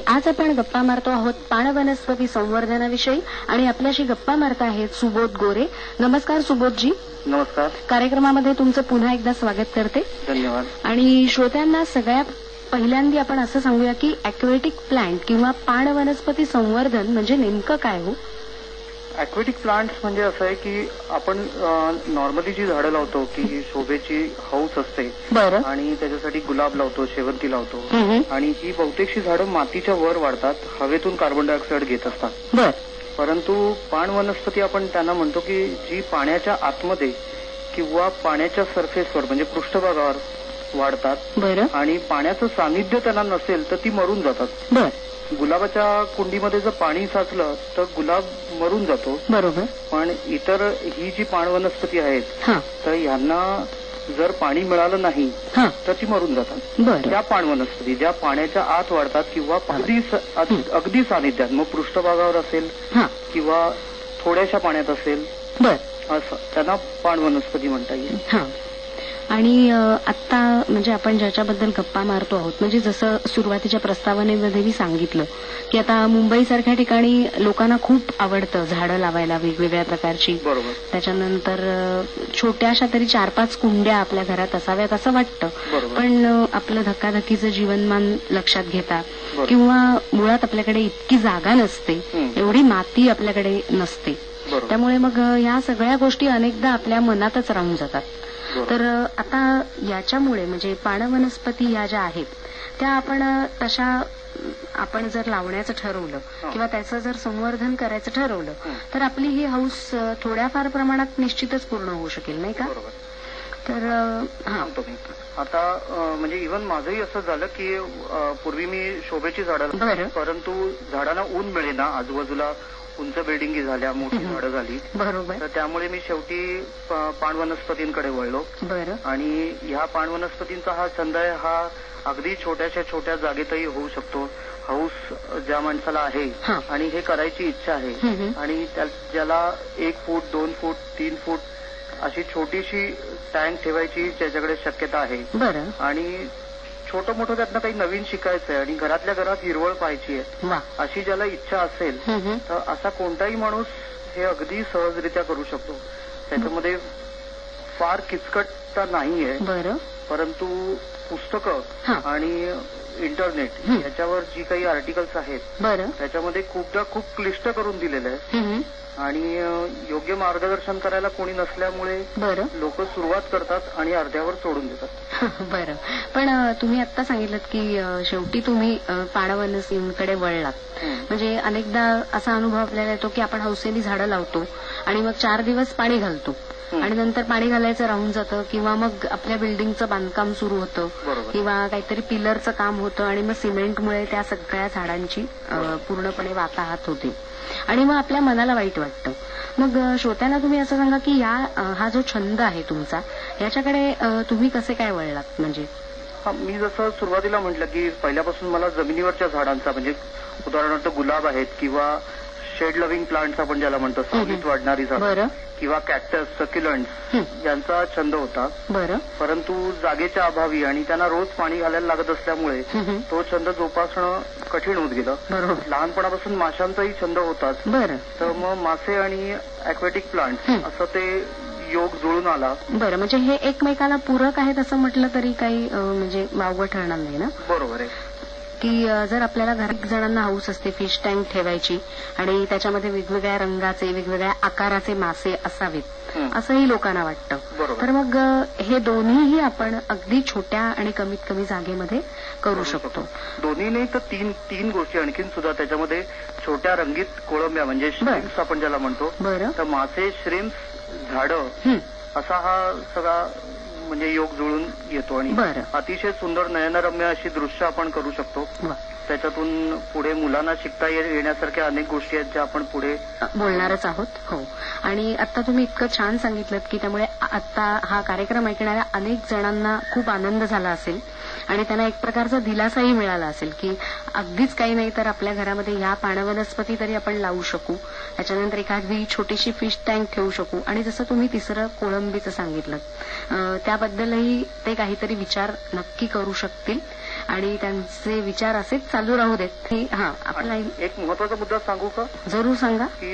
आज आपण गप्पा मारतो आहोत पाणवनस्पती संवर्धनाविषयी आणि आपल्याशी गप्पा मारत आहेत सुबोध गोरे. नमस्कार सुबोधजी. नमस्कार. कार्यक्रमामध्ये तुमचं पुन्हा एकदा स्वागत करते. धन्यवाद. आणि श्रोत्यांना सगळ्यात पहिल्यांदा आपण असं सांगूया की ॲक्वेटिक प्लांट किंवा पाणवनस्पती संवर्धन म्हणजे नेमकं काय हो? ॲक्वेटिक प्लांट्स म्हणजे असं आहे की आपण नॉर्मली जी झाडं लावतो की शोभेची हौस असते. बरं. आणि त्याच्यासाठी गुलाब लावतो, शेवंती लावतो आणि ही बहुतेकशी झाडं मातीच्या वर वाढतात, हवेतून कार्बन डायऑक्साईड घेत असतात. बरं. परंतु पाण वनस्पती आपण त्यांना म्हणतो की जी पाण्याच्या आतमध्ये किंवा पाण्याच्या सरफेसवर म्हणजे पृष्ठभागावर वाढतात. बरं. आणि पाण्याचं सानिध्य त्यांना नसेल तर ती मरून जातात. बरं. गुलाबाच्या कुंडीमध्ये जर पाणी साचलं तर गुलाब मरून जातो. बरोबर. पण इतर ही जी पाण वनस्पती आहेत तर ह्यांना जर पाणी मिळालं नाही तर ती मरून जातात. त्या पाण वनस्पती ज्या पाण्याच्या आत वाढतात किंवा अगदी सानिध्यात, मग पृष्ठभागावर असेल किंवा थोड्याशा पाण्यात असेल, असं त्यांना पाण वनस्पती म्हणता येईल. आणि आता म्हणजे आपण ज्याच्याबद्दल गप्पा मारतो आहोत, म्हणजे जसं सुरुवातीच्या प्रस्तावनेमध्ये मी सांगितलं की आता मुंबईसारख्या ठिकाणी लोकांना खूप आवडतं झाडं लावायला वेगवेगळ्या प्रकारची. बरोबर. त्याच्यानंतर छोट्याशा तरी 4-5 कुंड्या आपल्या घरात असाव्यात असं वाटतं. पण आपलं धक्काधक्कीचं जीवनमान लक्षात घेता किंवा मुळात आपल्याकडे इतकी जागा नसते, एवढी माती आपल्याकडे नसते. त्यामुळे मग ह्या सगळ्या गोष्टी अनेकदा आपल्या मनातच राहून जातात. तर आता याच्यामुळे म्हणजे पाणवनस्पती या ज्या आहेत त्या आपण तशा आपण जर लावण्याचं ठरवलं किंवा त्याचं जर संवर्धन करायचं ठरवलं तर आपली ही हौस थोड्याफार प्रमाणात निश्चितच पूर्ण होऊ शकेल, नाही का? तर आता म्हणजे इव्हन माझंही असं झालं की पूर्वी मी शोभेची झाडं, परंतु झाडांना ऊन मिळेना, आजूबाजूला उंच बिल्डिंगी झाल्या, मोठी झाडं झाली. बरोबर. तर त्यामुळे मी शेवटी पाण वनस्पतींकडे वळलो. आणि ह्या पाण वनस्पतींचा हा छंद आहे, हा अगदी छोट्या जागेतही होऊ शकतो. हौस ज्या माणसाला आहे आणि हे करायची इच्छा आहे आणि ज्याला 1 फूट 2 फूट 3 फूट अशी छोटीशी टँक ठेवायची त्याच्याकडे शक्यता आहे आणि छोटं मोठं त्यातनं काही नवीन शिकायचं आहे आणि घरातल्या घरात हिरवळ पाहायची आहे अशी ज्याला इच्छा असेल तर असा कोणताही माणूस हे अगदी सहजरित्या करू शकतो. त्याच्यामध्ये फार किचकटता नाहीये, परंतु पुस्तकं आणि इंटरनेट याच्यावर जी काही आर्टिकल्स आहेत त्याच्यामध्ये खूपदा खूप क्लिष्ट करून दिलेलं आहे आणि योग्य मार्गदर्शन करायला कोणी नसल्यामुळे लोक सुरुवात करतात आणि अर्ध्यावर सोडून देतात. बरं. पण तुम्ही आता सांगितलं की शेवटी तुम्ही पाणवनस्पतींकडे वळलात. म्हणजे अनेकदा असा अनुभव आपल्याला येतो की आपण हौसेने झाडं लावतो आणि मग 4 दिवस पाणी घालतो आणि नंतर पाणी घालायचं राहून जातं किंवा मग आपल्या बिल्डिंगचं बांधकाम सुरू होतं किंवा काहीतरी पिलरचं काम होतं आणि मग सिमेंटमुळे त्या सगळ्या झाडांची पूर्णपणे वाताहत होते आणि मग आपल्या मनाला वाईट वाटतं. मग श्रोत्यांना तुम्ही असं सांगा की हा जो छंद आहे तुमचा याच्याकडे तुम्ही कसे काय वळलात? म्हणजे मी जसं सुरुवातीला म्हटलं की पहिल्यापासून मला जमिनीवरच्या झाडांचा म्हणजे उदाहरणार्थ गुलाब आहेत किंवा शेड लव्हिंग प्लांट्स आपण ज्याला म्हणतो, सावलीत वाढणारी झाडं किंवा कॅक्टस, सक्युलंट्स यांचा छंद होता. परंतु जागेच्या अभावी आणि त्यांना रोज पाणी घालायला लागत असल्यामुळे तो छंद जोपासणं कठीण होत गेलं. लहानपणापासून माशांचाही छंद होताच, तर मग मासे आणि ॲक्वेटिक प्लांट्स असं ते योग जुळून आला. बरं. म्हणजे हे एकमेकाला पूरक आहेत असं म्हटलं तरी काही म्हणजे वावगं ठरणार नाही ना? बरोबर आहे की जर आपल्याला घरात जणांना हौस असते फिश टँक ठेवायची आणि त्याच्यामध्ये वेगवेगळ्या रंगाचे वेगवेगळ्या आकाराचे मासे असावेत असंही लोकांना वाटतं, तर मग हे दोन्हीही आपण अगदी छोट्या आणि कमीत कमी जागेमध्ये करू शकतो. दोन्ही नाही तर तीन गोष्टी आणखीन सुद्धा त्याच्यामध्ये. छोट्या रंगीत कोळंब्या म्हणजे श्रिम्प्स आपण ज्याला म्हणतो, तर मासे, श्रिम्प्स, झाडं असा हा सगळा म्हणजे योग जुळून येतो आणि अतिशय सुंदर नयनरम्य अशी दृश्य आपण करू शकतो. त्याच्यातून पुढे मुलांना शिकता येण्यासारख्या अनेक गोष्टी आहेत ज्या आपण पुढे बोलणारच आहोत. हो. आणि आता तुम्ही इतकं छान सांगितलं की त्यामुळे आता हा कार्यक्रम ऐकणाऱ्या अनेक जणांना खूप आनंद झाला असेल आणि त्यांना एक प्रकारचा दिलासाही मिळाला असेल की अगदीच काही नाही तर आपल्या घरामध्ये ह्या पाणवनस्पती तरी आपण लावू शकू, त्याच्यानंतर एखादी छोटीशी फिश टँक ठेवू शकू आणि जसं तुम्ही तिसरं कोळंबीचं सांगितलं त्याबद्दलही ते काहीतरी विचार नक्की करू शकतील. आणि त्यांचे विचार असेच चालू राहू देत. आपला एक महत्वाचा मुद्दा सांगू का? जरूर सांगा. की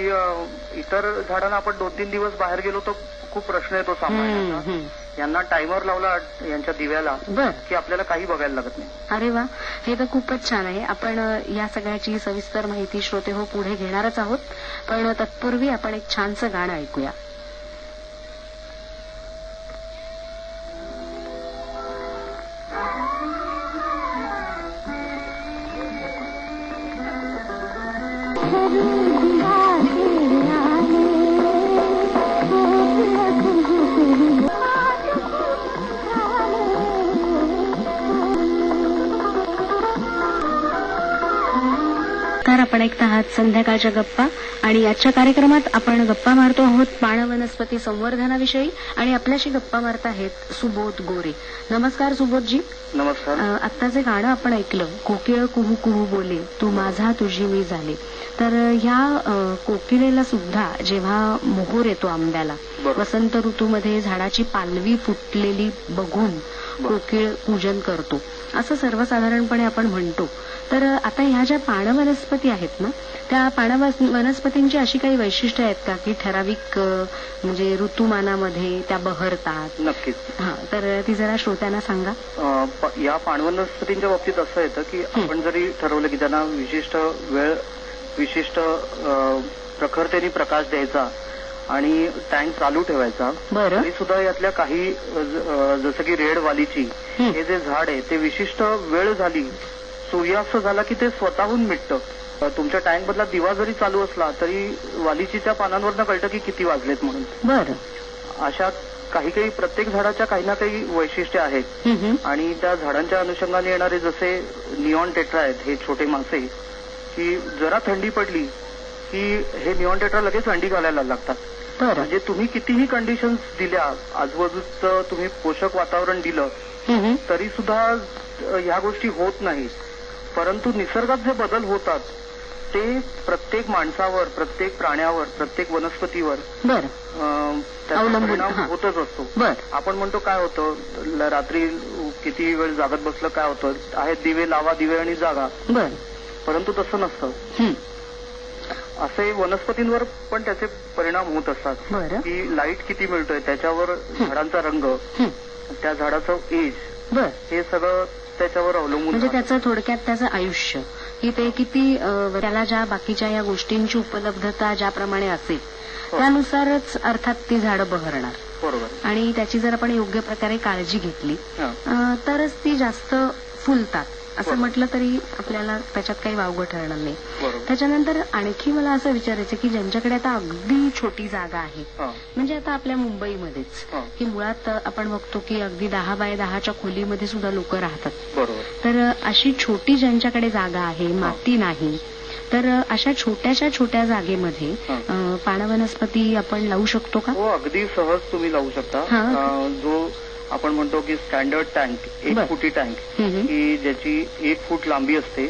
इतर झाडांना आपण 2-3 दिवस बाहेर गेलो तर खूप प्रश्न येतो सांभाळण्याचा. यांना टायमर लावला यांच्या दिव्याला की आपल्याला काही बघायला लागत नाही. अरे वा, हे तर खूपच छान आहे. आपण या सगळ्याची सविस्तर माहिती श्रोते हो पुढे घेणारच आहोत, पण तत्पूर्वी आपण एक छानसं गाणं ऐकूया. आपण ऐकत आहात संध्याकाळच्या गप्पा, आणि आजच्या कार्यक्रमात आपण गप्पा मारतो आहोत पाण वनस्पती संवर्धनाविषयी, आणि आपल्याशी गप्पा मारत आहेत सुबोध गोरे. नमस्कार सुबोधजी. नमस्कार. आता जे गाणं आपण ऐकलं, कोकिळ कुहू कुहू बोले तू माझा तुझी मी झाले, तर ह्या कोकिळेला सुद्धा जेव्हा मोहोर येतो आंब्याला, वसंत ऋतूमध्ये झाडाची पालवी फुटलेली बघून कोकिळ पूजन करतो असं सर्वसाधारणपणे आपण म्हणतो. तर आता ह्या ज्या पाण वनस्पती आहेत ना, त्या पाण वनस्पतींची अशी काही वैशिष्ट्य आहेत का की ठराविक म्हणजे ऋतुमानामध्ये त्या बहरतात? नक्कीच. तर ती जरा श्रोत्यांना सांगा. या पाण वनस्पतींच्या बाबतीत असं येतं की आपण जरी ठरवलं की त्यांना विशिष्ट वेळ, विशिष्ट प्रखरतेने प्रकाश द्यायचा आणि टँक चालू ठेवायचा, तरी सुद्धा यातल्या काही जसं की रेड वालीची हे जे झाड आहे ते विशिष्ट वेळ झाली, सूर्यास्त झाला की ते स्वतःहून मिटतं. तुमच्या टँक मधला दिवा जरी चालू असला तरी वालीची त्या पानांवरनं कळतं की किती वाजलेत म्हणून. बरं. अशा काही प्रत्येक झाडाच्या काही ना काही वैशिष्ट्य आहेत. आणि त्या झाडांच्या अनुषंगाने येणारे जसे निऑन टेट्रा आहेत, हे छोटे मासे, की जरा थंडी पडली की हे निऑन टेट्रा लगेच अंडी घालायला लागतात. म्हणजे तुम्ही कितीही कंडिशन्स दिल्या, आजूबाजूचं तुम्ही पोषक वातावरण दिलं तरी सुद्धा ह्या गोष्टी होत नाहीत. परंतु निसर्गात जे बदल होतात ते प्रत्येक माणसावर, प्रत्येक प्राण्यावर, प्रत्येक वनस्पतीवर त्याचा परिणाम होतच असतो. आपण म्हणतो काय होतं, रात्री किती वेळ जागत बसलं काय होतं, आहेत दिवे लावा, दिवे आणि जागा. परंतु तसं नसतं. असे वनस्पतींवर पण त्याचे परिणाम होत असतात की लाईट किती मिळतोय त्याच्यावर झाडांचा रंग, त्या झाडाचं एज, हे सगळं त्याच्यावर अवलंबून. म्हणजे त्याचं थोडक्यात त्याचं आयुष्य, की ते किती त्याला ज्या बाकीच्या या गोष्टींची उपलब्धता ज्याप्रमाणे असेल त्यानुसारच अर्थात ती झाडं बहरणार. बरोबर. आणि त्याची जर आपण योग्य प्रकारे काळजी घेतली तरच ती जास्त फुलतात. असं म्हटलं तरी आपल्याला त्याच्यात काही वावगं ठरणार नाही. त्याच्यानंतर आणखी मला असं विचारायचं की ज्यांच्याकडे आता अगदी छोटी जागा आहे, म्हणजे आता आपल्या मुंबईमध्येच की मुळात आपण बघतो की अगदी 10 बाय 10च्या खोलीमध्ये सुद्धा लोक राहतात. तर अशी छोटी ज्यांच्याकडे जागा आहे, माती नाही, तर अशा छोट्या जागेमध्ये पाण वनस्पती आपण लावू शकतो का? हो, अगदी सहज तुम्ही लावू शकता. जो आपण म्हणतो की स्टँडर्ड टँक, 1 फुटी टँक, की ज्याची 1 फूट लांबी असते,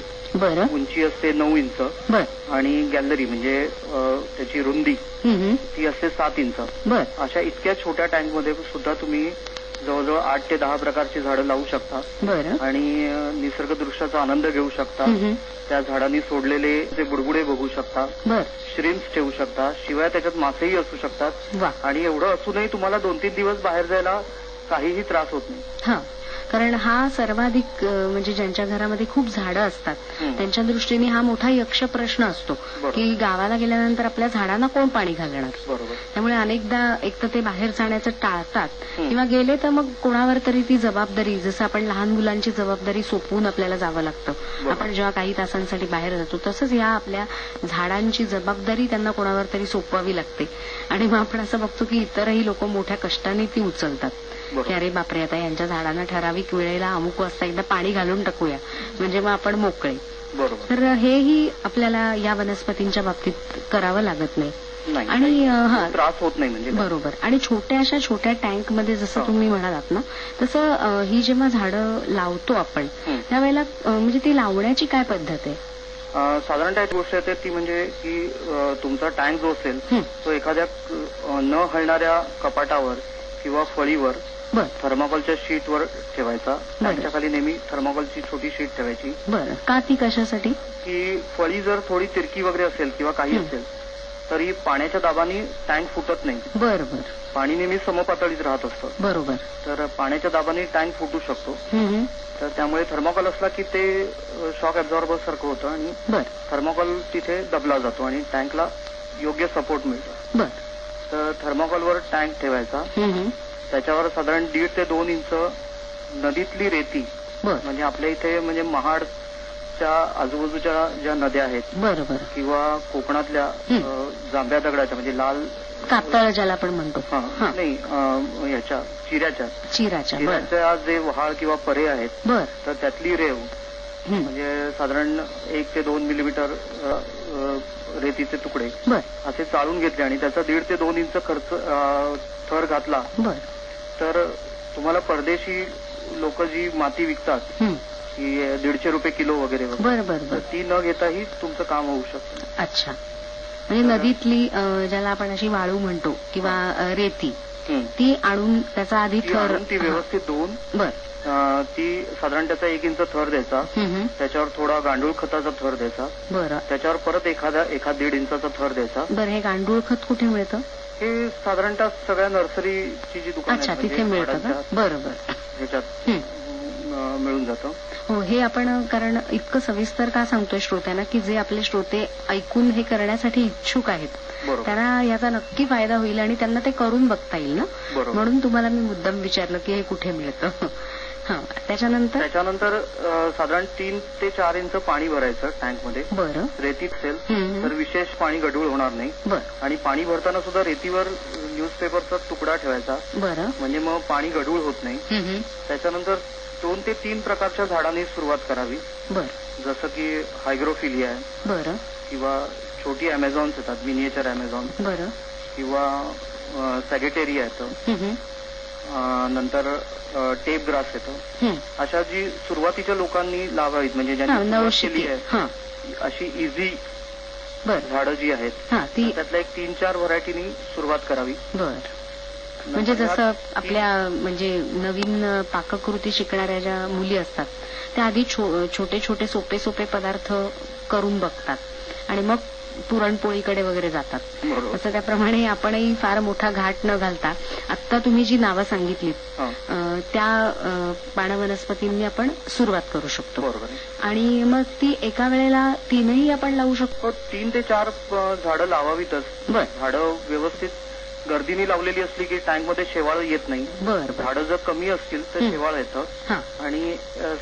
उंची असते 9 इंच, आणि गॅलरी म्हणजे त्याची रुंदी ती असते 7 इंच. अशा इतक्या छोट्या टँकमध्ये सुद्धा तुम्ही जवळजवळ 8 ते 10 प्रकारची झाडं लावू शकता आणि निसर्गदृश्याचा आनंद घेऊ शकता. त्या झाडांनी सोडलेले जे बुडबुडे बघू शकता, श्रिम्प्स ठेवू शकता, शिवाय त्याच्यात मासेही असू शकतात. आणि एवढं असूनही तुम्हाला 2-3 दिवस बाहेर जायला काहीही त्रास होत नाही. कारण हा सर्वाधिक म्हणजे ज्यांच्या घरामध्ये खूप झाडं असतात त्यांच्या दृष्टीने हा मोठा यक्ष प्रश्न असतो की गावाला गेल्यानंतर आपल्या झाडांना कोण पाणी घालणार. त्यामुळे अनेकदा एक तर ते बाहेर जाण्याचं टाळतात, किंवा गेले तर मग कोणावर तरी ती जबाबदारी, जसं आपण लहान मुलांची जबाबदारी सोपवून आपल्याला जावं लागतं. आपण जेव्हा काही तासांसाठी बाहेर जातो तसंच या आपल्या झाडांची जबाबदारी त्यांना कोणावर तरी सोपवावी लागते. आणि मग आपण असं बघतो की इतरही लोक मोठ्या कष्टाने ती उचलतात की अरे बापरे, आता यांच्या झाडांना ठराविक वेळेला अमुक वाजता एकदा पाणी घालून टाकूया म्हणजे मग आपण मोकळे. तर हेही आपल्याला या वनस्पतींच्या बाबतीत करावं लागत नाही आणि त्रास होत नाही. म्हणजे बरोबर. आणि छोट्या टँकमध्ये जसं तुम्ही म्हणालात ना, तसं ही जेव्हा झाडं लावतो आपण त्यावेळेला म्हणजे ती लावण्याची काय पद्धत आहे? साधारणतः एक गोष्ट येते ती म्हणजे की तुमचा टँक जो असेल तो एखाद्या न हलणाऱ्या कपाटावर किंवा फळीवर थर्माकोलच्या शीटवर ठेवायचा. टँकच्या खाली नेहमी थर्माकोलची छोटी शीट ठेवायची. बरं, का ती कशासाठी? की फळी जर थोडी तिरकी वगैरे असेल किंवा काही असेल तरी पाण्याच्या दाबाने टँक फुटत नाही. बरोबर. पाणी नेहमी समपातळीत राहत असतं. बरोबर. तर पाण्याच्या दाबाने टँक फुटू शकतो. तर त्यामुळे थर्माकोल असला की ते शॉक ऍब्झॉर्बर सारखं होतं आणि थर्माकोल तिथे दबला जातो आणि टँकला योग्य सपोर्ट मिळतो. तर थर्माकोलवर टँक ठेवायचा. त्याच्यावर साधारण 1.5 ते 2 इंच नदीतली रेती, म्हणजे आपल्या इथे म्हणजे महाडच्या आजूबाजूच्या ज्या नद्या आहेत बरोबर किंवा कोकणातल्या जांभ्या दगडाच्या म्हणजे लाल कातळ ज्याला आपण म्हणतो, नाही याच्या चिऱ्याच्या जे वहाळ किंवा परे आहेत तर त्यातली रेव म्हणजे साधारण 1 ते 2 मिलीमीटर रेतीचे तुकडे असे चाळून घेतले आणि त्याचा 1.5 ते 2 इंच थर घातला तर तुम्हाला परदेशी लोक जी माती विकतात की 150 रुपये किलो वगैरे वगैरे ती न घेताही तुमचं काम होऊ शकतं. अच्छा, म्हणजे नदीतली ज्याला आपण अशी वाळू म्हणतो किंवा रेती ती आणून त्याचा आधी थर ती व्यवस्थित धुवून ती साधारण त्याचा 1 इंच थर द्यायचा. त्याच्यावर थोडा गांडूळ खताचा थर द्यायचा. बरं. त्याच्यावर परत एखाद 1.5 इंचाचा थर द्यायचा. बरं, हे गांडूळ खत कुठे मिळतं? हे साधारणतः सगळ्या नर्सरीची जी दुकान अच्छा तिथे मिळतं का? बरोबर, ह्याच्यात मिळून जातं. हो, हे आपण कारण इतकं सविस्तर का सांगतोय श्रोत्यांना की जे आपले श्रोते ऐकून हे करण्यासाठी इच्छुक आहेत त्यांना याचा नक्की फायदा होईल आणि त्यांना ते करून बघता येईल ना, म्हणून तुम्हाला मी मुद्दाम विचारलं की हे कुठे मिळतं. त्याच्यानंतर साधारण 3 ते 4 इंच पाणी भरायचं टँकमध्ये. बरं. रेतीत असेल तर विशेष पाणी गढूळ होणार नाही. आणि पाणी भरताना सुद्धा रेतीवर न्यूजपेपरचा तुकडा ठेवायचा. बरं. म्हणजे मग पाणी गढूळ होत नाही. त्याच्यानंतर 2 ते 3 प्रकारच्या झाडांनी सुरुवात करावी. जसं की हायग्रोफिलिया आहे. बरं. किंवा छोटी अमेझॉन्स येतात, मिनिएचर अमेझॉन. बरं. किंवा सॅगेटेरिया येतं. नंतर टेप ग्रास येतं. अशा जी सुरुवातीच्या लोकांनी लावावीत म्हणजे ज्यांनी केली आहे अशी इझी झाडं जी आहेत त्यातल्या 1-3-4 व्हरायटीनी सुरुवात करावी. म्हणजे जसं आपल्या म्हणजे नवीन पाककृती शिकणाऱ्या ज्या मुली असतात त्या आधी छोटे छोटे सोपे सोपे पदार्थ करून बघतात आणि मग पुरणपोळीकडे वगैरे जातात. असं त्याप्रमाणे आपणही फार मोठा घाट न घालता आत्ता तुम्ही जी नावं सांगितलीत त्या पाणवनस्पतींनी आपण सुरुवात करू शकतो. आणि मग ती एका वेळेला 3ही आपण लावू शकतो. 3 ते 4 झाडं लावावीतच. झाडं व्यवस्थित गर्दीने लावलेली असली की टँकमध्ये शेवाळ येत नाही. झाडं जर कमी असतील तर शेवाळ येतं. आणि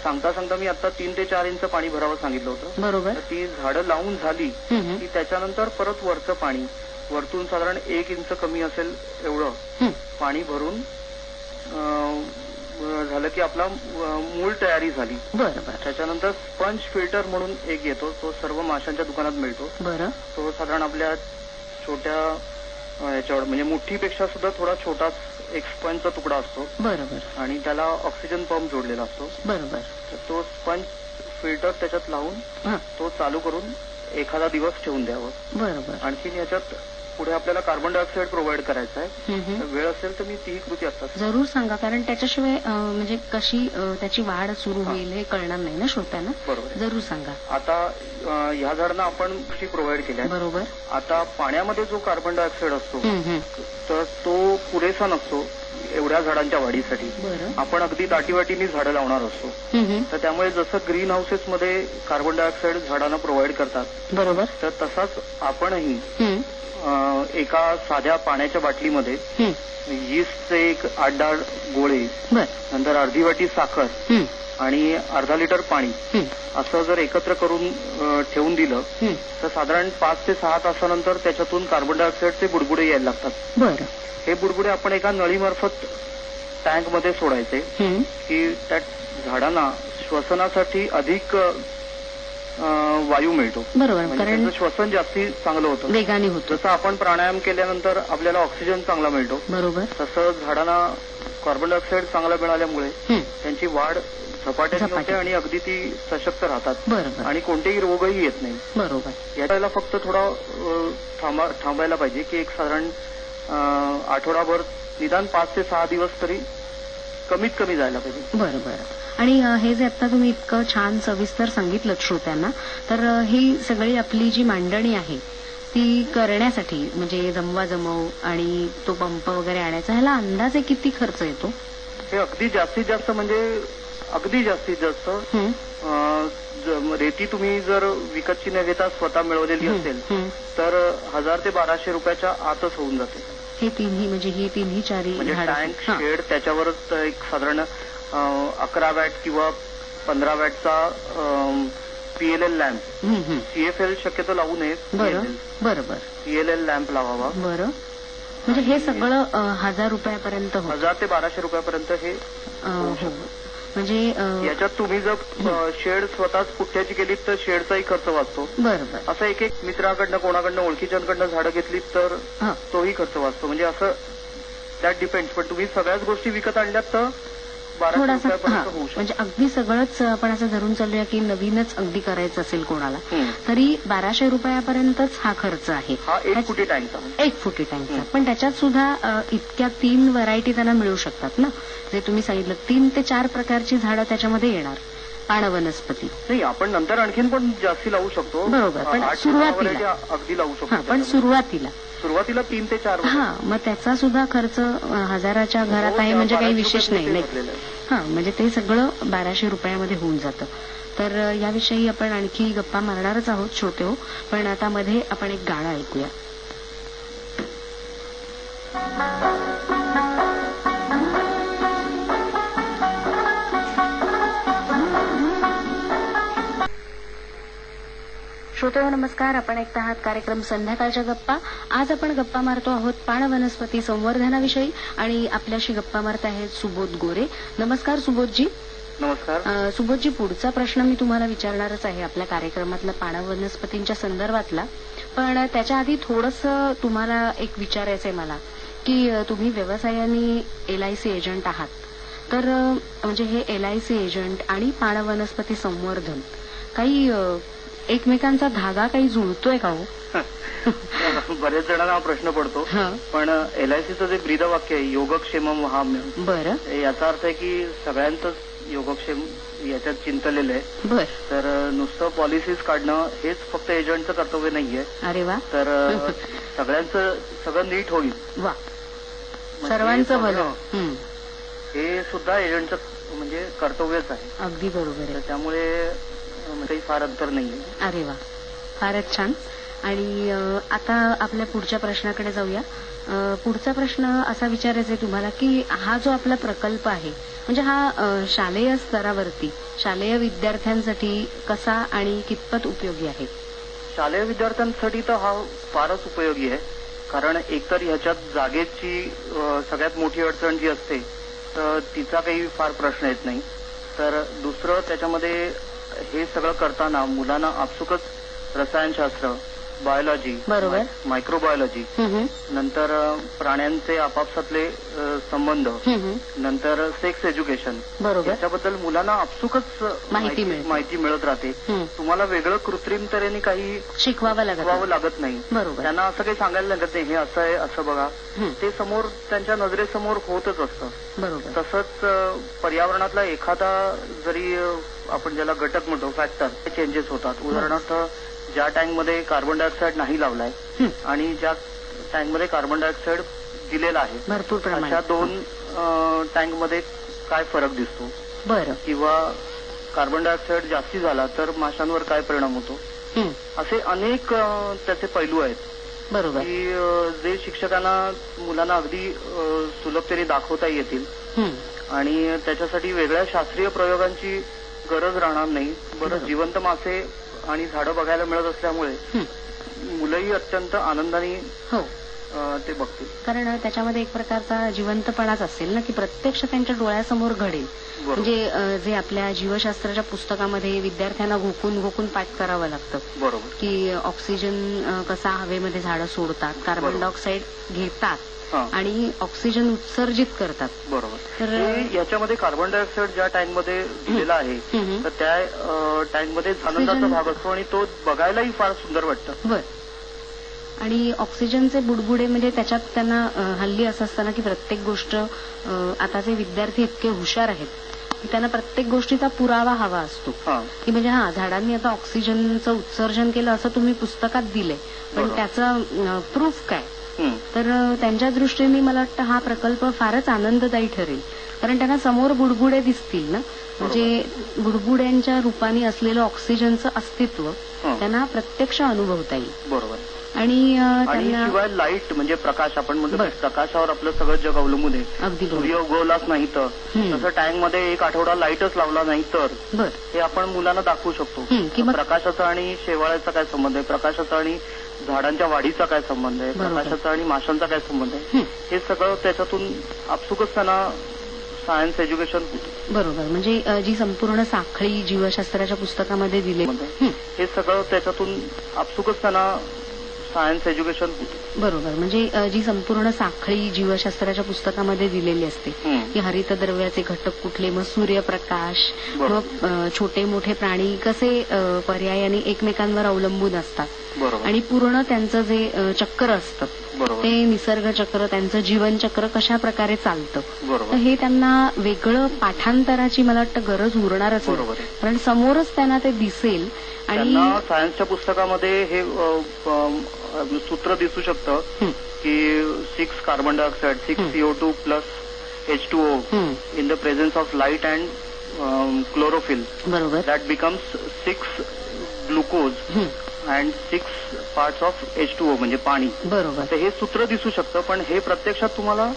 सांगता सांगता मी आता 3 ते 4 इंच पाणी भरावं सांगितलं होतं. बरोबर. ती झाडं लावून झाली की त्याच्यानंतर परत वरचं पाणी वरतून साधारण 1 इंच कमी असेल एवढं पाणी भरून झालं की आपला मूळ तयारी झाली. त्याच्यानंतर स्पंज फिल्टर म्हणून एक येतो, तो सर्व माशांच्या दुकानात मिळतो. तो साधारण आपल्या छोट्या याच्यावर म्हणजे मुठ्ठीपेक्षा सुद्धा थोडा छोटाच एक स्पंजचा तुकडा असतो. आणि त्याला ऑक्सिजन पंप जोडलेला असतो. तर तो स्पंज फिल्टर त्याच्यात लावून तो चालू करून एखादा दिवस ठेवून द्यावं. आणखी याच्यात पुढे आपल्याला कार्बन डायऑक्साईड प्रोव्हाइड करायचा आहे. वेळ असेल तर मी ती कृती आता जरूर सांगा, कारण त्याच्याशिवाय म्हणजे कशी त्याची वाढ सुरू होईल हे कळणार नाही ना श्रोत्यांना. जरूर सांगा. आता ह्या झाडांना आपण गोष्टी प्रोव्हाइड केल्या. बरोबर. आता पाण्यामध्ये जो कार्बन डायऑक्साईड असतो तर तो पुरेसा नसतो एवढ्या झाडांच्या वाढीसाठी. आपण अगदी दाटीवाटीने झाडं लावणार असतो. तर त्यामुळे जसं ग्रीन हाऊसेसमध्ये कार्बन डायऑक्साईड झाडांना प्रोव्हाइड करतात. बरोबर. तर तसाच आपणही एका साध्या पाण्याच्या बाटलीमध्ये यीस्टचे एक 8-10 गोळे, नंतर अर्धी वाटी साखर आणि अर्धा लिटर पाणी असं जर एकत्र करून ठेवून दिलं तर साधारण 5 ते 6 तासानंतर त्याच्यातून कार्बन डायऑक्साईडचे बुडबुडे यायला लागतात. हे बुडबुडे आपण एका नळीमार्फत टँकमध्ये सोडायचे की त्या झाडांना श्वसनासाठी अधिक वायू मिळतो. कारण श्वसन जास्ती चांगलं होतं, वेगाने होतं. जसं आपण प्राणायाम केल्यानंतर आपल्याला ऑक्सिजन चांगला मिळतो. बरोबर. तसं झाडांना कार्बन डायऑक्साईड चांगला मिळाल्यामुळे त्यांची वाढ झपाट्याने होते आणि अगदी ती सशक्त राहतात. आणि कोणतेही रोगही येत नाही. बरोबर. याला फक्त थोडा थांबायला पाहिजे की एक साधारण आठवडाभर निदान 5 ते 6 दिवस तरी कमीत कमी जायला पाहिजे. बरं बरं. आणि हे जे आता तुम्ही इतकं छान सविस्तर सांगितलं श्रोत्यांना, तर ही सगळी आपली जी मांडणी आहे ती करण्यासाठी म्हणजे जमवाजमव आणि तो पंप वगैरे आणायचा, ह्याला अंदाजे किती खर्च येतो? हे अगदी जास्तीत जास्त म्हणजे अगदी जास्तीत जास्त रेती तुम्ही जर विकतची न घेता स्वतः मिळवलेली असेल तर 1000 ते 1200 रुपयाच्या आतच होऊन जाते. हे तिन्ही म्हणजे ही तिन्ही चारी म्हणजे टँक, शेड, त्याच्यावरच एक साधारण 11 वॅट किंवा 15 वॅटचा PLL लॅम्प. CFL शक्यतो लावू नये. बरोबर. PLL लॅम्प लावावा. बरं. म्हणजे हे सगळं 1000 रुपयापर्यंत 1000 ते 1200 रुपयापर्यंत हे म्हणजे याच्यात तुम्ही जर शेड स्वतःच पुठ्याची केली तर शेडचाही खर्च वाचतो. बरोबर. असं एक मित्राकडनं कोणाकडनं ओळखीच्यांकडनं झाडं घेतली तर तोही खर्च वाचतो. म्हणजे असं त्यात डिपेंड्स. पण तुम्ही सगळ्याच गोष्टी विकत आणल्यात तर 1200 रुपयापर्यंत होऊ शकतो. म्हणजे अगदी सगळंच आपण असं धरून चालूया की नवीनच अगदी करायचं असेल कोणाला तरी 1200 रुपयापर्यंतच हा खर्च आहे. हा 1 फुटी टँकचा. 1 फुटी टँकचा. पण त्याच्यात सुद्धा इतक्या 3 व्हरायटी त्यांना मिळू शकतात ना, जे तुम्ही सांगितलं 3 ते 4 प्रकारची झाडं त्याच्यामध्ये येणार. पाणवनस्पती नाही, आपण नंतर आणखीन पण जास्ती लावू शकतो. बरोबर. पण सुरुवातीला अगदी लावू शकतो. पण सुरुवातीला 3 ते 4. मग त्याचा सुद्धा खर्च 1000च्या घरात आहे म्हणजे काही विशेष नाही. म्हणजे ते सगळं 1200 रुपयामध्ये होऊन जातं. तर याविषयी आपण आणखी गप्पा मारणारच आहोत छोटे हो. पण आता मध्ये आपण एक गाणं ऐकूया. श्रोतेहो नमस्कार. आपण ऐकत आहात कार्यक्रम संध्याकाळच्या गप्पा. आज आपण गप्पा मारतो आहोत पाणवनस्पती संवर्धनाविषयी आणि आपल्याशी गप्पा मारत आहेत सुबोध गोरे. नमस्कार सुबोधजी. नमस्कार. सुबोधजी, पुढचा प्रश्न मी तुम्हाला विचारणारच आहे आपल्या कार्यक्रमातला पाणवनस्पतींच्या संदर्भातला. पण त्याच्या आधी थोडंसं तुम्हाला एक विचारायचंय मला की तुम्ही व्यवसायाने LIC एजंट आहात, तर म्हणजे हे LIC एजंट आणि पाणवनस्पती संवर्धन काही एकमेकांचा धागा काही जुळतोय का हो? बरेच जणांना हा प्रश्न पडतो. पण LICचं जे ब्रीदवाक्य आहे योगक्षेमम वहाम्यम, बरं, याचा अर्थ आहे की सगळ्यांचंच योगक्षेम याच्यात चिंतलेलं आहे. बरं. तर नुसतं पॉलिसीज काढणं हेच फक्त एजंटचं कर्तव्य नाहीये. अरे वा. तर सगळ्यांचं सगळं नीट होईल. वा. सर्वांचं भलं हे सुद्धा एजंटचं म्हणजे कर्तव्यच आहे. अगदी बरोबर आहे. त्यामुळे काही फार अंतर नाहीये. अरे वा, फारच छान. आणि आता आपल्या पुढच्या प्रश्नाकडे जाऊया. पुढचा प्रश्न असा विचारायचा आहे तुम्हाला की हा जो आपला प्रकल्प आहे म्हणजे हा शालेय स्तरावरती शालेय विद्यार्थ्यांसाठी कसा आणि कितपत उपयोगी आहे? शालेय विद्यार्थ्यांसाठी तर हा फारच उपयोगी आहे. कारण एकतर ह्याच्यात जागेची सगळ्यात मोठी अडचण जी असते तर तिचा काही फार प्रश्न येत नाही. तर दुसरं त्याच्यामध्ये हे सगळं करताना मुलांना आपसुकच रसायनशास्त्र, बायोलॉजी, बरोबर, मायक्रोबायोलॉजी, नंतर प्राण्यांचे आपापसातले संबंध, नंतर सेक्स एज्युकेशन, याच्याबद्दल मुलांना आपसुकच माहिती मिळत राहते. तुम्हाला वेगळं कृत्रिम तऱ्हेने काही शिकवावं लागत नाही. त्यांना असं काही सांगायला लागत नाही हे असं आहे असं बघा, ते समोर त्यांच्या नजरेसमोर होतच असतं. तसंच पर्यावरणातला एखादा जरी आपण ज्याला घटक म्हणतो फॅक्टर, चेंजेस होतात. उदाहरणार्थ ज्या टँकमध्ये कार्बन डायऑक्साईड नाही लावलाय आणि ज्या टँकमध्ये कार्बन डायऑक्साईड दिलेला आहे भरपूर अशा 2 टँकमध्ये काय फरक दिसतो? बरं. किंवा कार्बन डायऑक्साईड जास्ती झाला तर माशांवर काय परिणाम होतो? असे अनेक त्याचे पैलू आहेत. बरोबर. की जे शिक्षकांना मुलांना अगदी सुलभतेने दाखवता येतील आणि त्याच्यासाठी वेगळ्या शास्त्रीय प्रयोगांची गरज राहणार नाही. बरं, जिवंत मासे आणि झाडं बघायला मिळत असल्यामुळे मुलंही अत्यंत आनंदाने ते बघतील. कारण त्याच्यामध्ये एक प्रकारचा जिवंतपणाच असेल ना की प्रत्यक्ष त्यांच्या डोळ्यासमोर घडेल. म्हणजे जे आपल्या जीवशास्त्राच्या पुस्तकामध्ये विद्यार्थ्यांना घोकून पाठ करावं लागतं. बरोबर. की ऑक्सिजन कसा हवेमध्ये झाडं सोडतात, कार्बन डायऑक्साईड घेतात आणि ऑक्सिजन उत्सर्जित करतात. बरोबर. तर याच्यामध्ये कार्बन डायऑक्साईड ज्या टँकमध्ये दिलेला आहे तर त्या टँकमध्ये आनंदाचा भाग असतो आणि तो बघायलाही फार सुंदर वाटतं. बर. आणि ऑक्सिजनचे बुडबुडे म्हणजे त्याच्यात त्यांना हल्ली असं असतं ना की प्रत्येक गोष्ट आताचे विद्यार्थी इतके हुशार आहेत की त्यांना प्रत्येक गोष्टीचा पुरावा हवा असतो की म्हणजे झाडांनी आता ऑक्सिजनचं उत्सर्जन केलं असं तुम्ही पुस्तकात दिलंय पण त्याचं प्रूफ काय. तर त्यांच्या दृष्टीने मला वाटतं हा प्रकल्प फारच आनंददायी ठरेल कारण त्यांना समोर बुडबुडे दिसतील ना म्हणजे बुडबुड्यांच्या रूपाने असलेलं ऑक्सिजनचं अस्तित्व त्यांना प्रत्यक्ष अनुभवता येईल. बरोबर. आणि शिवाय लाईट म्हणजे प्रकाश आपण म्हणतो प्रकाशावर आपलं सगळं जग अवलंबून आहे. अगदी सूर्य उगवलाच नाही तर तसं टँकमध्ये एक आठवडा लाईटच लावला नाही तर हे आपण मुलांना दाखवू शकतो. प्रकाशाचा आणि शेवाळ्याचा काय संबंध आहे, प्रकाशाचा आणि झाडांच्या वाढीचा काय संबंध आहे, प्रकाशाचा आणि माशांचा काय संबंध आहे, हे सगळं त्याच्यातून आपसुकच त्यांना सायन्स एज्युकेशन बरोबर. म्हणजे जी संपूर्ण साखळी जीवशास्त्राच्या पुस्तकामध्ये दिली हे सगळं त्याच्यातून आपसुकच त्यांना सायन्स एज्युकेशन बरोबर. म्हणजे जी संपूर्ण साखळी जीवशास्त्राच्या पुस्तकामध्ये दिलेली असते की हरितद्रव्याचे घटक कुठले, मग सूर्यप्रकाश, मग छोटे मोठे प्राणी कसे पर्यायाने एकमेकांवर अवलंबून असतात आणि पूर्ण त्यांचं जे चक्र असतं ते निसर्ग चक्र त्यांचं जीवनचक्र कशा प्रकारे चालतं तर हे त्यांना वेगळं पाठांतराची मला वाटतं गरज उरणारच नाही कारण समोरच त्यांना ते दिसेल. आणि सायन्सच्या पुस्तकामध्ये हे सूत्र दिसू शकतं की 6 carbon dioxide 6 CO2 plus H2O in the presence of light and chlorophyll बरोबर that becomes 6 glucose and 6 parts of H2O म्हणजे पाणी. बरोबर. तर हे सूत्र दिसू शकतं पण हे प्रत्यक्षात तुम्हाला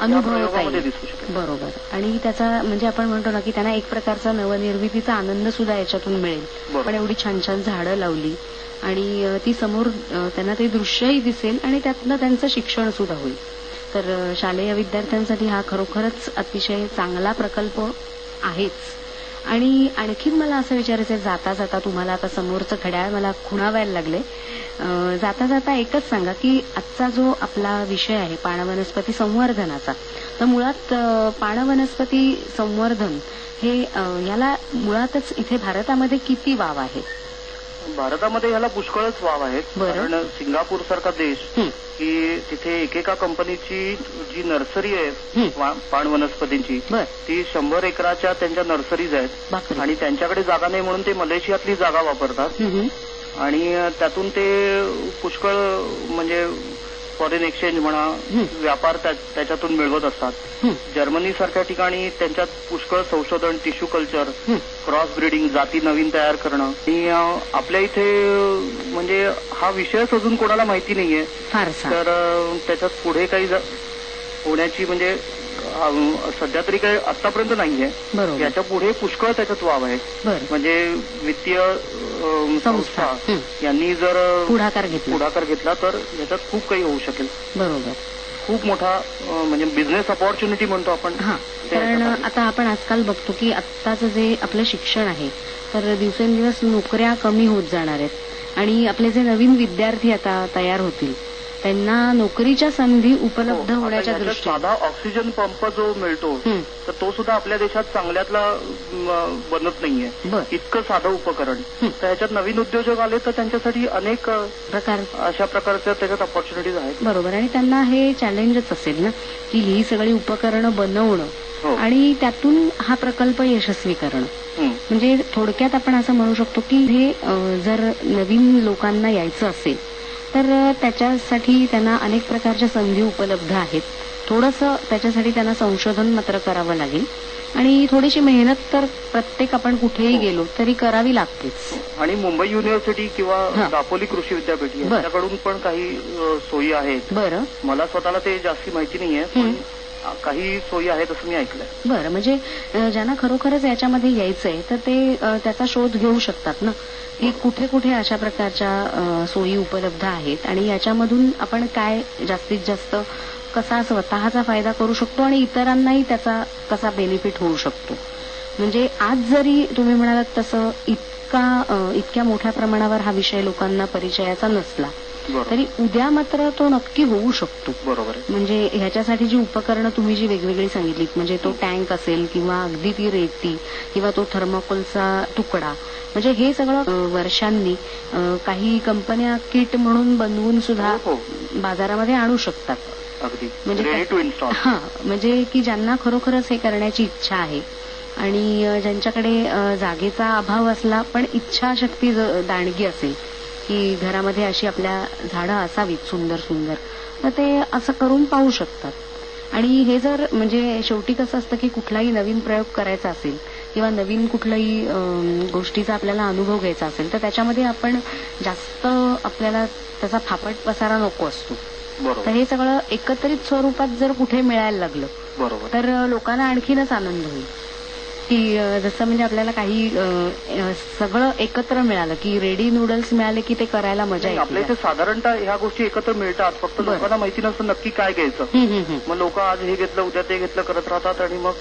अनुभवता येईल. बरोबर. आणि त्याचा म्हणजे आपण म्हणतो ना की त्यांना एक प्रकारचा नवनिर्मितीचा आनंद सुद्धा याच्यातून मिळेल. पण एवढी छान छान झाडं लावली आणि ती समोर त्यांना ते दृश्यही दिसेल आणि त्यातनं त्यांचं शिक्षण सुद्धा होईल. तर शालेय विद्यार्थ्यांसाठी हा खरोखरच अतिशय चांगला प्रकल्प आहेच. आणि आणखीन मला असं विचारायचं जाता जाता तुम्हाला आता समोरचं घड्याळ मला खुणावायला लागले जाता जाता एकच सांगा की आजचा जो आपला विषय आहे पाणवनस्पती संवर्धनाचा तर मुळात पाणवनस्पती संवर्धन हे याला मुळातच इथे भारतामध्ये किती वाव आहे. भारतामध्ये ह्याला पुष्कळच वाव आहेत. कारण सिंगापूर सारखा देश की तिथे एकेका कंपनीची जी नर्सरी आहे पाणवनस्पतींची ती 100 एकराच्या त्यांच्या नर्सरीज आहेत आणि त्यांच्याकडे जागा नाही म्हणून ते मलेशियातली जागा वापरतात आणि त्यातून ते पुष्कळ म्हणजे फॉरेन एक्सचेंज म्हणा व्यापार त्याच्यातून मिळवत असतात. जर्मनी सारख्या ठिकाणी त्यांच्यात पुष्कळ संशोधन टिश्यू कल्चर क्रॉस ब्रीडिंग जाती नवीन तयार करणं आणि आपल्या इथे म्हणजे हा विषयच अजून कोणाला माहिती नाहीये तर त्याच्यात पुढे काही होण्याची म्हणजे सध्या तरी काही आतापर्यंत नाहीये. याच्या पुढे पुष्कळ त्याच्यात वाव आहे. म्हणजे वित्तीय संस्था यांनी जर पुढाकार घेतला तर याच्यात खूप काही होऊ शकेल. बरोबर. खूप मोठा म्हणजे बिझनेस अपॉर्च्युनिटी म्हणतो आपण. कारण आता आपण आजकाल बघतो की आत्ताचं जे आपलं शिक्षण आहे तर दिवसेंदिवस नोकऱ्या कमी होत जाणार आहेत आणि आपले जे नवीन विद्यार्थी आता तयार होतील त्यांना नोकरीच्या संधी उपलब्ध होण्याच्या दृष्टीने साधा ऑक्सिजन पंप जो मिळतो तर तो सुद्धा आपल्या देशात चांगल्यातला बनत नाहीये. इतकं साधं उपकरण तर ह्याच्यात नवीन उद्योजक आले तर त्यांच्यासाठी अनेक अशा प्रकारच्या त्याच्यात ऑपॉर्च्युनिटीज आहेत. बरोबर. आणि त्यांना हे चॅलेंजच असेल ना की ही सगळी उपकरणं बनवणं आणि त्यातून हा प्रकल्प यशस्वी करणं. म्हणजे थोडक्यात आपण असं म्हणू शकतो की हे जर नवीन लोकांना यायचं असेल तर त्याच्यासाठी त्यांना अनेक प्रकारच्या संधी उपलब्ध आहेत. थोडंसं त्याच्यासाठी त्यांना संशोधन मात्र करावं लागेल आणि थोडीशी मेहनत तर प्रत्येक आपण कुठेही गेलो तरी करावी लागतेच. आणि मुंबई युनिव्हर्सिटी किंवा दापोली कृषी विद्यापीठ याच्याकडून पण काही सोयी आहेत. बरं. मला स्वतःला ते जास्ती माहिती नाहीये पण काही सोयी आहेत असं मी ऐकलंय. बरं. म्हणजे ज्यांना खरोखरच याच्यामध्ये यायचंय तर ते त्याचा शोध घेऊ शकतात ना की कुठे कुठे अशा प्रकारच्या सोयी उपलब्ध आहेत आणि याच्यामधून आपण काय जास्तीत जास्त कसा स्वतःचा फायदा करू शकतो आणि इतरांनाही त्याचा कसा बेनिफिट होऊ शकतो. म्हणजे आज जरी तुम्ही म्हणालात तसं इतक्या मोठ्या प्रमाणावर हा विषय लोकांना परिचयाचा नसला तरी उद्या मात्र तो नक्की होऊ शकतो. बरोबर. म्हणजे ह्याच्यासाठी जी उपकरणं तुम्ही जी वेगवेगळी सांगितलीत, म्हणजे तो टँक असेल किंवा अगदी ती रेती किंवा तो थर्माकोलचा तुकडा, म्हणजे हे सगळं वर्षांनी काही कंपन्या किट म्हणून बनवून सुद्धा बाजारामध्ये आणू शकतात. अगदी म्हणजे रेडी टू इन्स्टॉल. हा, म्हणजे की ज्यांना खरोखरच हे करण्याची इच्छा आहे आणि ज्यांच्याकडे जागेचा अभाव असला पण इच्छाशक्ती दांडगी असेल की घरामध्ये अशी आपल्या झाडं असावीत सुंदर सुंदर, तर ते असं करून पाहू शकतात. आणि हे जर म्हणजे शेवटी कसं असतं की कुठलाही नवीन प्रयोग करायचा असेल किंवा नवीन कुठलाही गोष्टीचा आपल्याला अनुभव घ्यायचा असेल तर त्याच्यामध्ये आपण जास्त आपल्याला त्याचा फापट पसारा नको असतो. तर हे सगळं एकत्रित स्वरूपात जर कुठे मिळायला लागलं तर लोकांना आणखीनच आनंद होईल. की जसं म्हणजे आपल्याला काही सगळं एकत्र मिळालं की रेडी नूडल्स मिळाले की ते करायला मजा येते. आपल्या इथे साधारणतः ह्या गोष्टी एकत्र मिळतात, फक्त लोकांना माहिती नसतं नक्की काय घ्यायचं. मग लोक आज हे घेतलं उद्या ते घेतलं करत राहतात आणि मग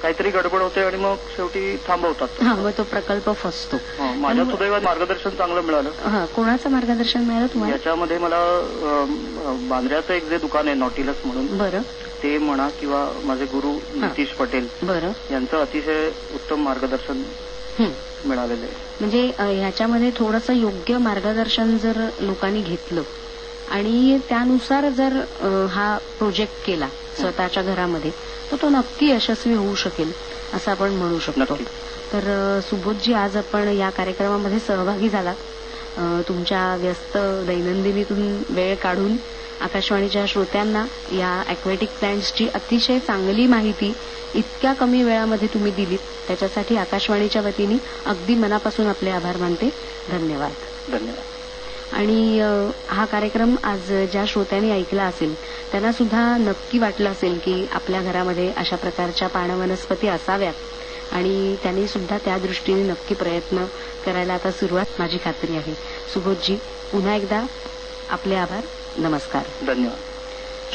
काहीतरी गडबड होते आणि मग शेवटी थांबवतात. मग तो प्रकल्प फसतो. माझ्या सुदैवात मार्गदर्शन चांगलं मिळालं. कोणाचं मार्गदर्शन मिळालं तुम्हाला? याच्यामध्ये मला बांद्र्याचं एक जे दुकान आहे नॉटिलस म्हणून, बरं, ते म्हणा किंवा माझे गुरु नितीश पटेल, बरं, यांचं अतिशय उत्तम मार्गदर्शन मिळालेलं आहे. म्हणजे ह्याच्यामध्ये थोडंसं योग्य मार्गदर्शन जर लोकांनी घेतलं आणि त्यानुसार जर हा प्रोजेक्ट केला स्वतःच्या घरामध्ये तर तो नक्की यशस्वी होऊ शकेल असं आपण म्हणू शकतो. तर सुबोधजी, आज आपण या कार्यक्रमामध्ये सहभागी झालात. तुमच्या व्यस्त दैनंदिनीतून वेळ काढून आकाशवाणीच्या श्रोत्यांना या ॲक्वॅटिक प्लांट्सची अतिशय चांगली माहिती इतक्या कमी वेळामध्ये तुम्ही दिलीत, त्याच्यासाठी आकाशवाणीच्या वतीने अगदी मनापासून आपले आभार मानते. धन्यवाद. धन्यवाद. आणि हा कार्यक्रम आज ज्या श्रोत्यांनी ऐकला असेल त्यांना सुद्धा नक्की वाटलं असेल की आपल्या घरामध्ये अशा प्रकारच्या पानवनस्पती असाव्यात आणि त्यांनी सुद्धा त्या दृष्टीने नक्की प्रयत्न करायला आता सुरुवात माझी खात्री आहे. सुबोधजी, पुन्हा एकदा आपले आभार. नमस्कार. धन्यवाद.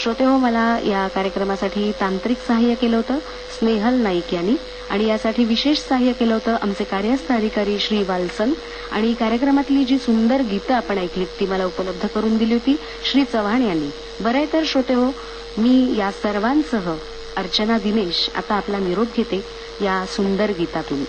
श्रोते हो, मला या कार्यक्रमासाठी तांत्रिक सहाय्य केलं होतं स्नेहल नाईक यांनी आणि यासाठी विशेष सहाय्य केलं होतं आमचे कार्यस्थ अधिकारी श्री वालसन. आणि कार्यक्रमातली जी सुंदर गीतं आपण ऐकलीत ती मला उपलब्ध करून दिली होती श्री चव्हाण यांनी. बरं तर श्रोते हो, मी या सर्वांसह अर्चना दिनेश आता आपला निरोप घेते या सुंदर गीतातून.